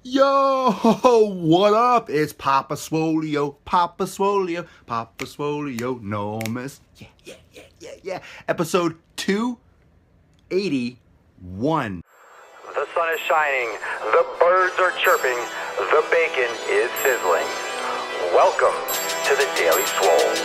Yo, what up? It's Papa Swoleo, Papa Swoleo, Papa Swolenormous. Yeah. Episode 281. The sun is shining, the birds are chirping, the bacon is sizzling. Welcome to the Daily Swole.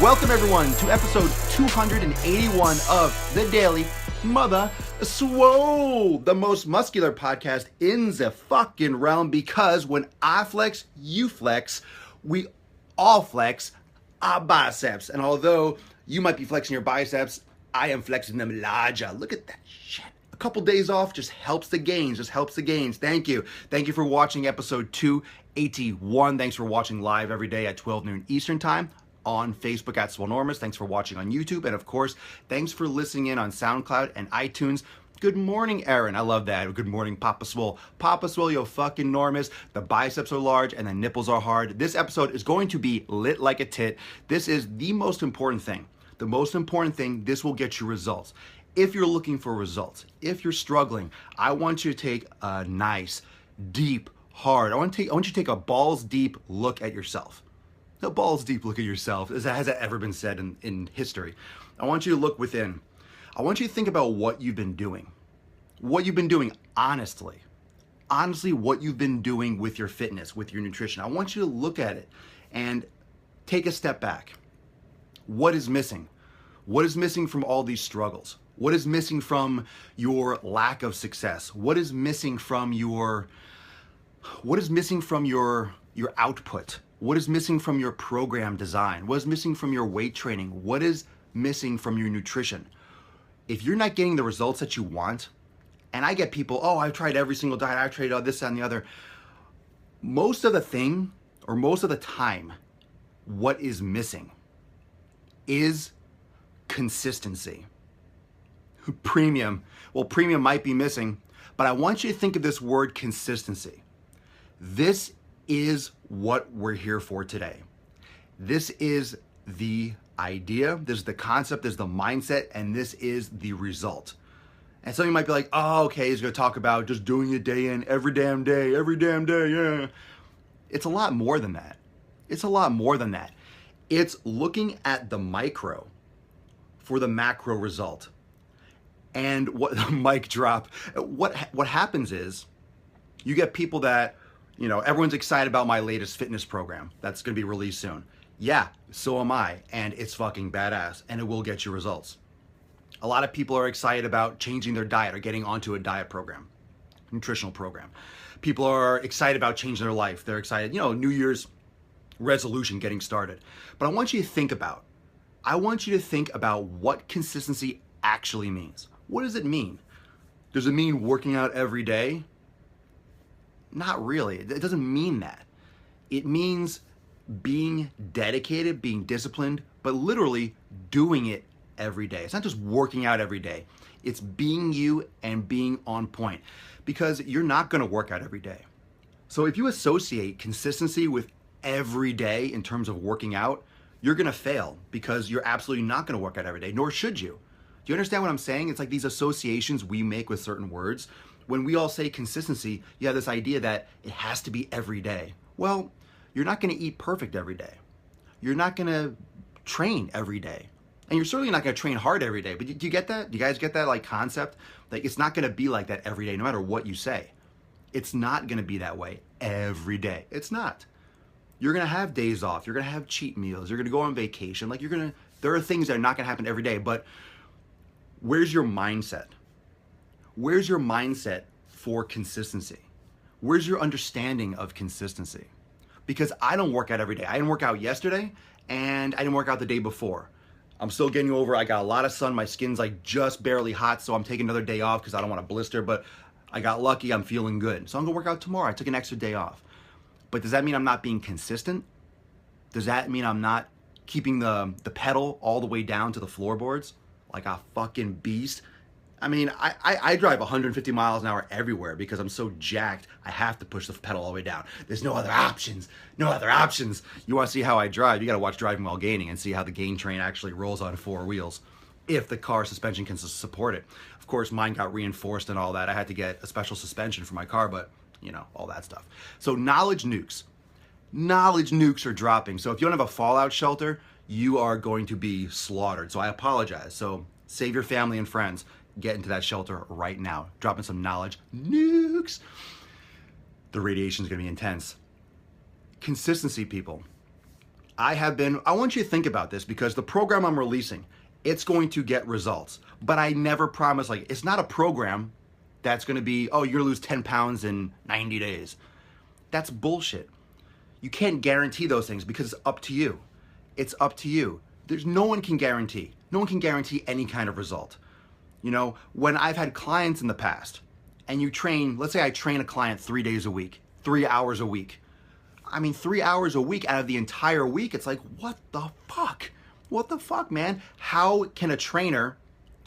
Welcome everyone to episode 281 of the Daily Mother Swole, the most muscular podcast in the fucking realm, because when I flex, you flex, we all flex our biceps. And although you might be flexing your biceps, I am flexing them larger. Look at that shit. A couple days off just helps the gains, Thank you for watching episode 281. Thanks for watching live every day at 12 noon Eastern time on Facebook at Swolenormous. Thanks for watching on YouTube. And of course, thanks for listening in on SoundCloud and iTunes. Good morning, Aaron. I love that. Good morning, Papa Swole. Papa Swole, yo fucking enormous. The biceps are large and the nipples are hard. This episode is going to be lit like a tit. This is the most important thing. The most important thing, this will get you results. If you're looking for results, if you're struggling, I want you to take a nice, deep, hard, I want you to take a balls deep look at yourself. A balls deep look at yourself. Has that ever been said in history? I want you to look within. I want you to think about what you've been doing. What you've been doing honestly. Honestly, what you've been doing with your fitness, with your nutrition. I want you to look at it and take a step back. What is missing? What is missing from all these struggles? What is missing from your lack of success? What is missing from your output? What is missing from your program design? What is missing from your weight training? What is missing from your nutrition? If you're not getting the results that you want, and I get people, oh, I've tried every single diet, I've tried this, that, and the other. Most of the time, what is missing is consistency. Premium might be missing, but I want you to think of this word consistency. This is what we're here for today. This is the idea, this is the concept, this is the mindset, and this is the result. And some of you might be like, oh, okay, he's gonna talk about just doing it day in, every damn day, yeah. It's a lot more than that. It's looking at the micro for the macro result. And what the mic drop, what happens is you get people that, everyone's excited about my latest fitness program that's gonna be released soon. Yeah, so am I, and it's fucking badass, and it will get you results. A lot of people are excited about changing their diet or getting onto a diet program, nutritional program. People are excited about changing their life. They're excited, New Year's resolution getting started. But I want you to think about what consistency actually means. What does it mean? Does it mean working out every day? Not really. It doesn't mean that. It means being dedicated, being disciplined, but literally doing it every day. It's not just working out every day. It's being you and being on point, because you're not going to work out every day. So if you associate consistency with every day in terms of working out, you're going to fail, because you're absolutely not going to work out every day, nor should you. Do you understand what I'm saying? It's like these associations we make with certain words. When we all say consistency, you have this idea that it has to be every day. Well, you're not going to eat perfect every day. You're not going to train every day. And you're certainly not going to train hard every day. But do you get that? Do you guys get that concept? Like, it's not going to be like that every day, no matter what you say. It's not going to be that way every day. It's not. You're going to have days off. You're going to have cheat meals. You're going to go on vacation. There are things that are not going to happen every day. But where's your mindset? Where's your mindset for consistency? Where's your understanding of consistency? Because I don't work out every day. I didn't work out yesterday, and I didn't work out the day before. I'm still getting over, I got a lot of sun, my skin's just barely hot, so I'm taking another day off because I don't want to blister, but I got lucky, I'm feeling good. So I'm gonna work out tomorrow. I took an extra day off. But does that mean I'm not being consistent? Does that mean I'm not keeping the pedal all the way down to the floorboards like a fucking beast I mean, I drive 150 miles an hour everywhere because I'm so jacked, I have to push the pedal all the way down. There's no other options. No other options. You want to see how I drive? You got to watch Driving While Gaining and see how the gain train actually rolls on four wheels, if the car suspension can support it. Of course, mine got reinforced and all that. I had to get a special suspension for my car, but, you know, all that stuff. So knowledge nukes. Knowledge nukes are dropping. So if you don't have a fallout shelter, you are going to be slaughtered. So I apologize. So save your family and friends. Get into that shelter right now. Dropping some knowledge nukes. The radiation is going to be intense. Consistency, people. I want you to think about this because the program I'm releasing, it's going to get results. But I never promise, like, it's not a program that's going to be, oh, you're going to lose 10 pounds in 90 days. That's bullshit. You can't guarantee those things because it's up to you. It's up to you. No one can guarantee. No one can guarantee any kind of result. You know, when I've had clients in the past and you train, let's say I train a client 3 days a week, 3 hours a week. I mean, 3 hours a week out of the entire week, it's like, what the fuck? What the fuck, man? How can a trainer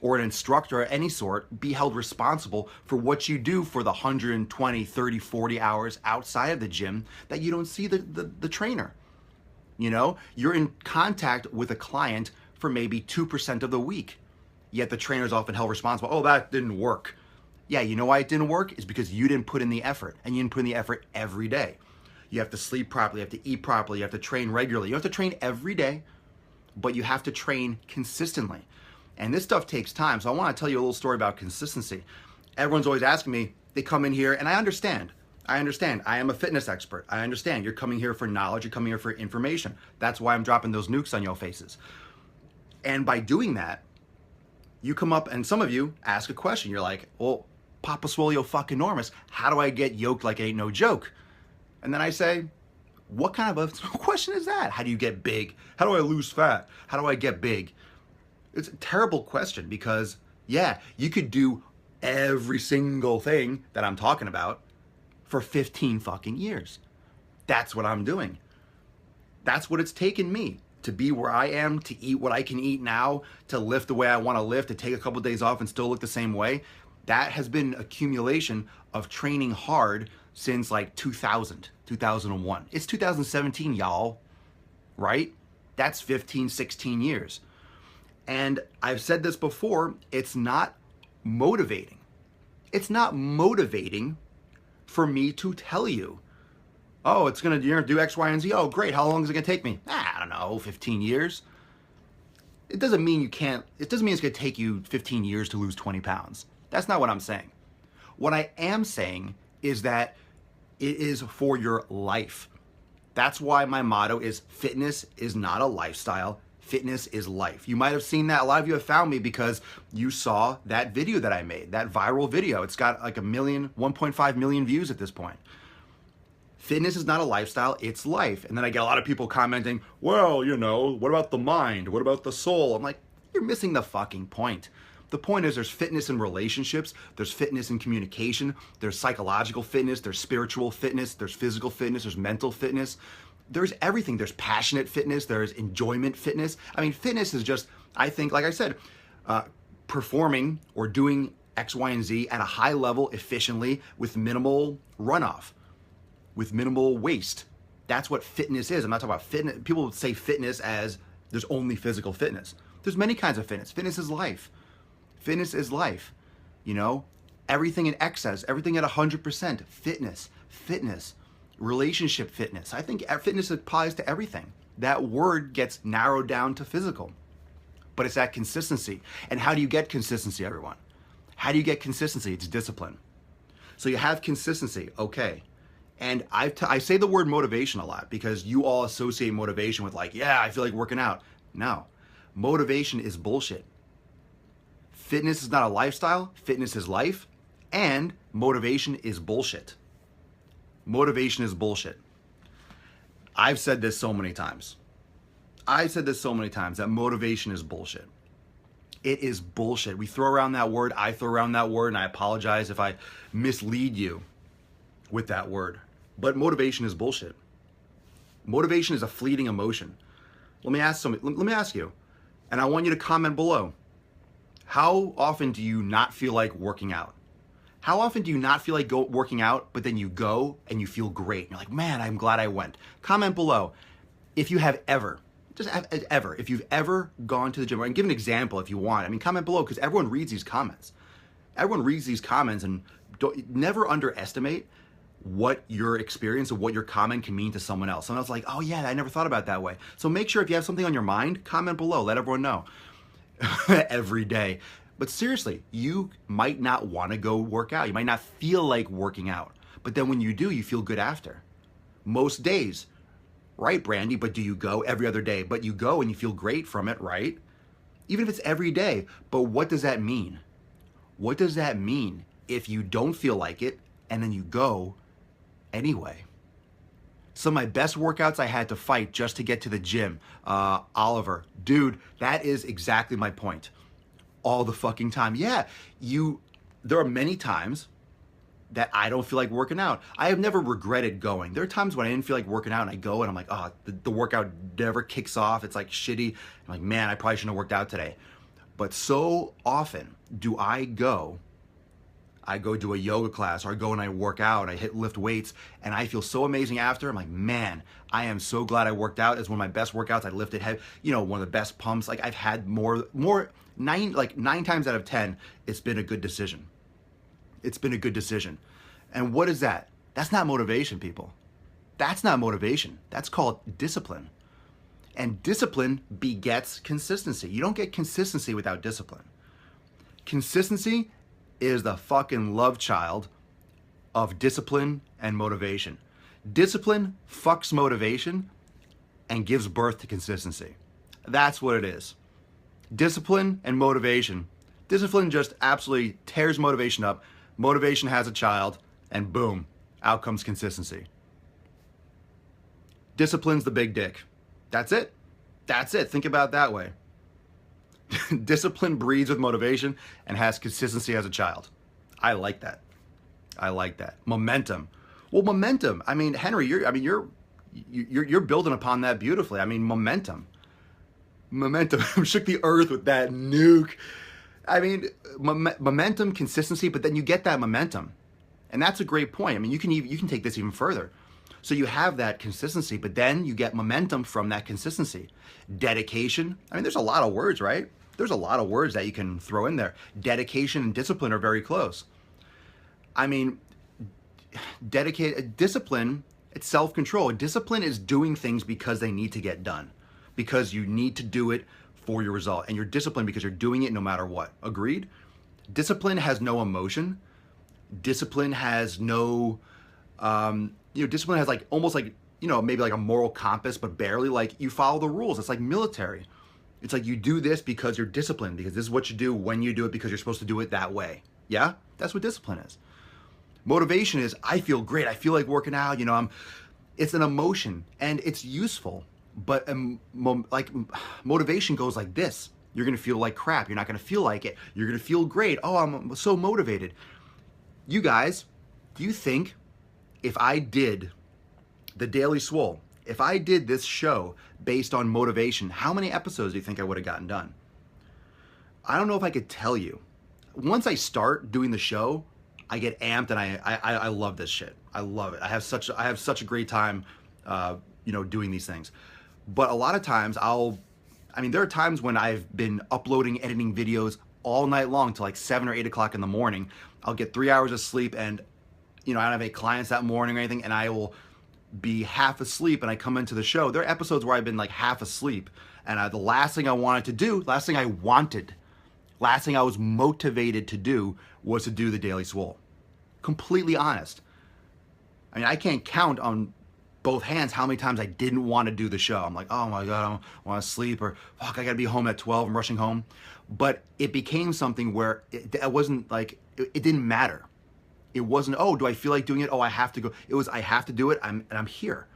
or an instructor of any sort be held responsible for what you do for the 120, 30, 40 hours outside of the gym that you don't see the trainer? You know, you're in contact with a client for maybe 2% of the week. Yet the trainer's often held responsible. Oh, that didn't work. Yeah, you know why it didn't work? It's because you didn't put in the effort, and you didn't put in the effort every day. You have to sleep properly, you have to eat properly, you have to train regularly. You have to train every day, but you have to train consistently. And this stuff takes time, so I want to tell you a little story about consistency. Everyone's always asking me, they come in here, and I understand. I am a fitness expert. I understand. You're coming here for knowledge, you're coming here for information. That's why I'm dropping those nukes on your faces. And by doing that, you come up and some of you ask a question. You're like, well, Papa Swole, yo fucking enormous. How do I get yoked like it ain't no joke? And then I say, what kind of a question is that? How do you get big? How do I lose fat? How do I get big? It's a terrible question because, yeah, you could do every single thing that I'm talking about for 15 fucking years. That's what I'm doing. That's what it's taken me to be where I am, to eat what I can eat now, to lift the way I want to lift, to take a couple days off and still look the same way. That has been accumulation of training hard since like 2000, 2001. It's 2017, y'all, right? That's 15, 16 years. And I've said this before, it's not motivating. It's not motivating for me to tell you, oh, you're gonna do X, Y, and Z. Oh, great. How long is it gonna take me? I don't know, 15 years. It doesn't mean it's gonna take you 15 years to lose 20 pounds. That's not what I'm saying. What I am saying is that it is for your life. That's why my motto is fitness is not a lifestyle. Fitness is life. You might have seen that. A lot of you have found me because you saw that video that I made, that viral video. It's got like 1.5 million views at this point. Fitness is not a lifestyle, it's life. And then I get a lot of people commenting, well, you know, what about the mind? What about the soul? I'm like, you're missing the fucking point. The point is there's fitness in relationships, there's fitness in communication, there's psychological fitness, there's spiritual fitness, there's physical fitness, there's mental fitness. There's everything. There's passionate fitness, there's enjoyment fitness. I mean, fitness is just, I think, like I said, performing or doing X, Y, and Z at a high level efficiently with minimal runoff, with minimal waste. That's what fitness is. I'm not talking about fitness. People say fitness as there's only physical fitness. There's many kinds of fitness. Fitness is life. Fitness is life. You know, everything in excess, everything at 100%. Fitness, relationship fitness. I think fitness applies to everything. That word gets narrowed down to physical, but it's that consistency. And how do you get consistency, everyone? How do you get consistency? It's discipline. So you have consistency, okay. And I say the word motivation a lot because you all associate motivation with like, yeah, I feel like working out. No, motivation is bullshit. Fitness is not a lifestyle, fitness is life, and motivation is bullshit. Motivation is bullshit. I've said this so many times. That motivation is bullshit. It is bullshit. We throw around that word, I throw around that word, and I apologize if I mislead you with that word. But motivation is bullshit. Motivation is a fleeting emotion. Let me ask you, and I want you to comment below. How often do you not feel like working out? How often do you not feel like working out, but then you go and you feel great? You're like, man, I'm glad I went. Comment below if you have ever, if you've ever gone to the gym, and give an example if you want. I mean, comment below because everyone reads these comments. Everyone reads these comments, and never underestimate what your experience or what your comment can mean to someone else. Someone else like, oh yeah, I never thought about it that way. So make sure if you have something on your mind, comment below, let everyone know. Every day. But seriously, you might not want to go work out. You might not feel like working out. But then when you do, you feel good after. Most days, right, Brandy? But do you go every other day? But you go and you feel great from it, right? Even if it's every day. But what does that mean? What does that mean if you don't feel like it and then you go anyway? Some of my best workouts I had to fight just to get to the gym. Oliver, dude, that is exactly my point. All the fucking time. Yeah, there are many times that I don't feel like working out. I have never regretted going. There are times when I didn't feel like working out and I go and I'm like, oh, the workout never kicks off. It's like shitty. I'm like, man, I probably shouldn't have worked out today. But so often do I go do a yoga class, or I go and I work out, I lift weights, and I feel so amazing after. I'm like, man, I am so glad I worked out. It's one of my best workouts. I lifted heavy, one of the best pumps. Like I've had nine times out of 10, it's been a good decision. It's been a good decision. And what is that? That's not motivation, people. That's not motivation. That's called discipline. And discipline begets consistency. You don't get consistency without discipline. Consistency is the fucking love child of discipline and motivation. Discipline fucks motivation and gives birth to consistency. That's what it is. Discipline and motivation. Discipline just absolutely tears motivation up. Motivation has a child, and boom, out comes consistency. Discipline's the big dick. That's it. That's it. Think about it that way. Discipline breeds with motivation and has consistency as a child. I like that. I like that. Momentum. Well, momentum. I mean, Henry, you're building upon that beautifully. I mean, momentum. Shook the earth with that nuke. I mean, momentum, consistency, but then you get that momentum, and that's a great point. I mean, you can take this even further. So you have that consistency, but then you get momentum from that consistency. Dedication. I mean, there's a lot of words, right? There's a lot of words that you can throw in there. Dedication and discipline are very close. I mean, discipline, it's self-control. Discipline is doing things because they need to get done, because you need to do it for your result. And you're disciplined because you're doing it no matter what. Agreed? Discipline has no emotion. Discipline has no, discipline has like almost like, maybe like a moral compass, but barely. Like you follow the rules. It's like military. It's like you do this because you're disciplined, because this is what you do when you do it, because you're supposed to do it that way. Yeah? That's what discipline is. Motivation is, I feel great. I feel like working out. It's an emotion and it's useful. But motivation goes like this. You're going to feel like crap. You're not going to feel like it. You're going to feel great. Oh, I'm so motivated. You guys, do you think if I did the Daily Swole, if I did this show based on motivation, how many episodes do you think I would have gotten done? I don't know if I could tell you. Once I start doing the show, I get amped and I love this shit. I love it. I have such a great time, doing these things. But a lot of times there are times when I've been uploading, editing videos all night long till like 7 or 8 o'clock in the morning. I'll get 3 hours of sleep, and I don't have any clients that morning or anything, and I will be half asleep, and I come into the show. There are episodes where I've been like half asleep, and the last thing I was motivated to do was to do the Daily Swole. Completely honest. I mean, I can't count on both hands how many times I didn't want to do the show. I'm like, oh my God, I don't want to sleep, or fuck, I gotta be home at 12, I'm rushing home. But it became something where it wasn't like, it didn't matter. It wasn't, oh, do I feel like doing it? Oh, I have to go. It was, I have to do it, and I'm here.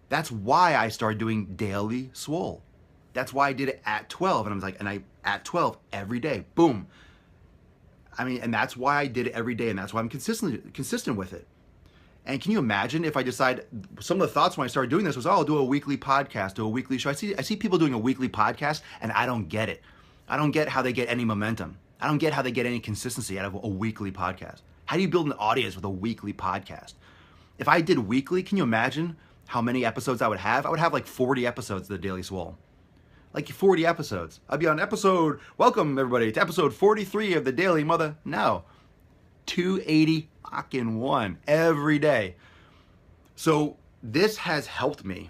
That's why I started doing Daily Swole. That's why I did it at 12, and I was like, at 12 every day, boom. I mean, and that's why I did it every day, and that's why I'm consistent with it. And can you imagine if I decide, some of the thoughts when I started doing this was, oh, I'll do a weekly podcast, do a weekly show. I see people doing a weekly podcast, and I don't get it. I don't get how they get any momentum. I don't get how they get any consistency out of a weekly podcast. How do you build an audience with a weekly podcast? If I did weekly, can you imagine how many episodes I would have? I would have like 40 episodes of the Daily Swole. Like 40 episodes. I'd be on welcome everybody to episode 43 of the Daily Mother. No. 281 every day. So this has helped me.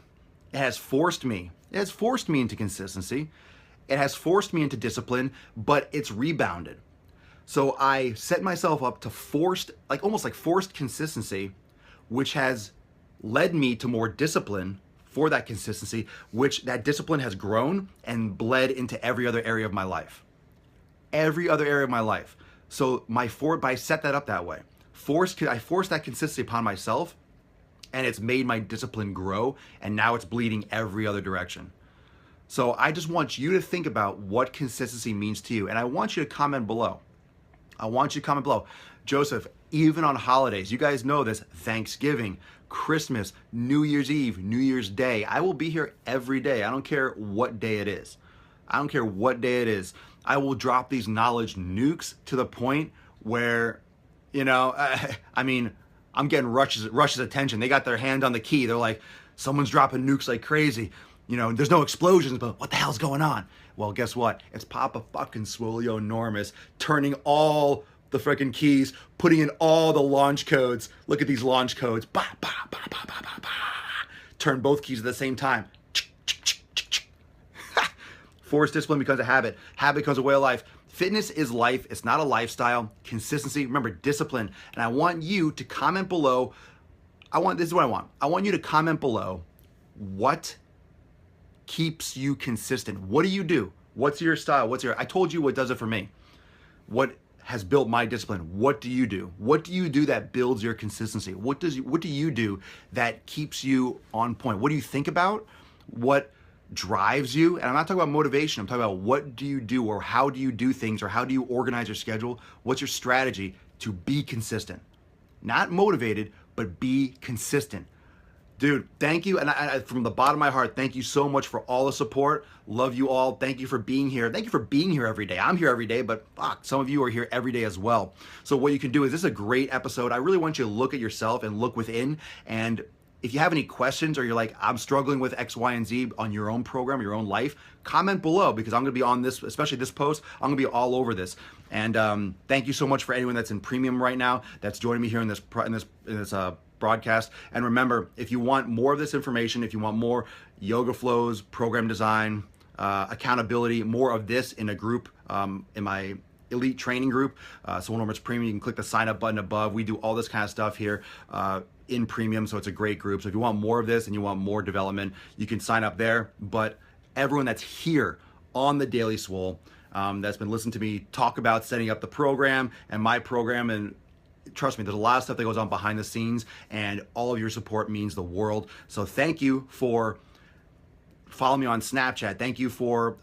It has forced me. It has forced me into consistency. It has forced me into discipline, but it's rebounded. So I set myself up to almost like forced consistency, which has led me to more discipline for that consistency, which that discipline has grown and bled into every other area of my life. Every other area of my life. So I set that up that way. I forced that consistency upon myself, and it's made my discipline grow, and now it's bleeding every other direction. So I just want you to think about what consistency means to you, and I want you to comment below. Joseph, even on holidays, you guys know this, Thanksgiving, Christmas, New Year's Eve, New Year's Day, I will be here every day. I don't care what day it is. I will drop these knowledge nukes to the point where, I'm getting Russia's attention. They got their hand on the key. They're like, someone's dropping nukes like crazy. There's no explosions, but what the hell's going on? Well, guess what? It's Papa fucking Swolenormous turning all the freaking keys, putting in all the launch codes. Look at these launch codes. Bah, bah, bah, bah, bah, bah, bah. Turn both keys at the same time. Force discipline becomes a habit. Habit becomes a way of life. Fitness is life. It's not a lifestyle. Consistency, remember, discipline. And I want you to comment below. This is what I want. I want you to comment below what keeps you consistent. What do you do? What's your style? I told you what does it for me. What has built my discipline? What do you do? What do you do that builds your consistency? What do you do that keeps you on point? What do you think about? What drives you? And I'm not talking about motivation. I'm talking about what do you do, or how do you do things, or how do you organize your schedule? What's your strategy to be consistent? Not motivated, but be consistent. Dude, thank you. And I, from the bottom of my heart, thank you so much for all the support. Love you all. Thank you for being here. Thank you for being here every day. I'm here every day, but fuck, some of you are here every day as well. So what you can do is, this is a great episode. I really want you to look at yourself and look within. And if you have any questions, or you're like, I'm struggling with X, Y, and Z on your own program, your own life, comment below, because I'm going to be on this, especially this post. I'm going to be all over this. And thank you so much for anyone that's in premium right now, that's joining me here in this broadcast. And remember, if you want more of this information, if you want more yoga flows, program design, accountability, more of this in a group, in my elite training group, Swolenormous Premium, you can click the sign up button above. We do all this kind of stuff here in premium, so it's a great group. So if you want more of this and you want more development, you can sign up there. But everyone that's here on the Daily Swole, that's been listening to me talk about setting up the program and my program, and trust me, there's a lot of stuff that goes on behind the scenes, and all of your support means the world. So thank you for following me on Snapchat. Thank you for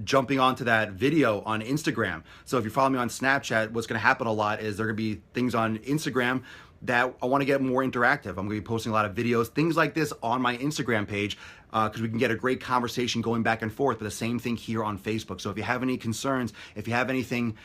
jumping onto that video on Instagram. So if you follow me on Snapchat, what's going to happen a lot is there are going to be things on Instagram that I want to get more interactive. I'm going to be posting a lot of videos, things like this on my Instagram page, because we can get a great conversation going back and forth. But the same thing here on Facebook. So if you have any concerns, if you have anything,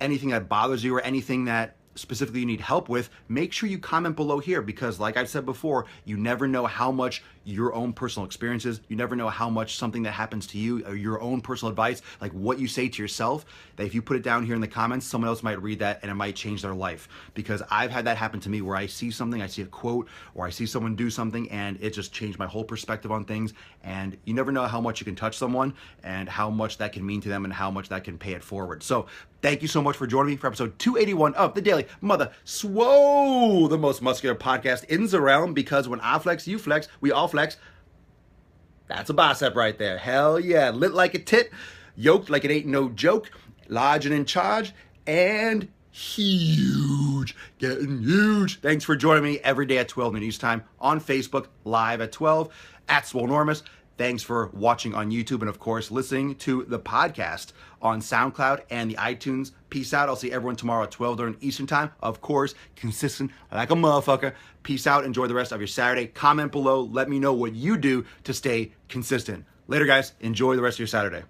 anything that bothers you, or anything that specifically you need help with, make sure you comment below here, because like I've said before, you never know how much your own personal experiences, you never know how much something that happens to you, or your own personal advice, like what you say to yourself, that if you put it down here in the comments, someone else might read that and it might change their life. Because I've had that happen to me, where I see something, I see a quote, or I see someone do something, and it just changed my whole perspective on things. And you never know how much you can touch someone, and how much that can mean to them, and how much that can pay it forward. So thank you so much for joining me for episode 281 of the Daily Mother Swole, the most muscular podcast in the realm, because when I flex, you flex, we all flex. That's a bicep right there. Hell yeah. Lit like a tit, yoked like it ain't no joke, large and in charge, and huge. Getting huge. Thanks for joining me every day at 12 noon Eastern time on Facebook, live at 12 at Swolenormous. Thanks for watching on YouTube, and of course, listening to the podcast on SoundCloud and the iTunes. Peace out. I'll see everyone tomorrow at 12 during Eastern time. Of course, consistent like a motherfucker. Peace out. Enjoy the rest of your Saturday. Comment below. Let me know what you do to stay consistent. Later, guys. Enjoy the rest of your Saturday.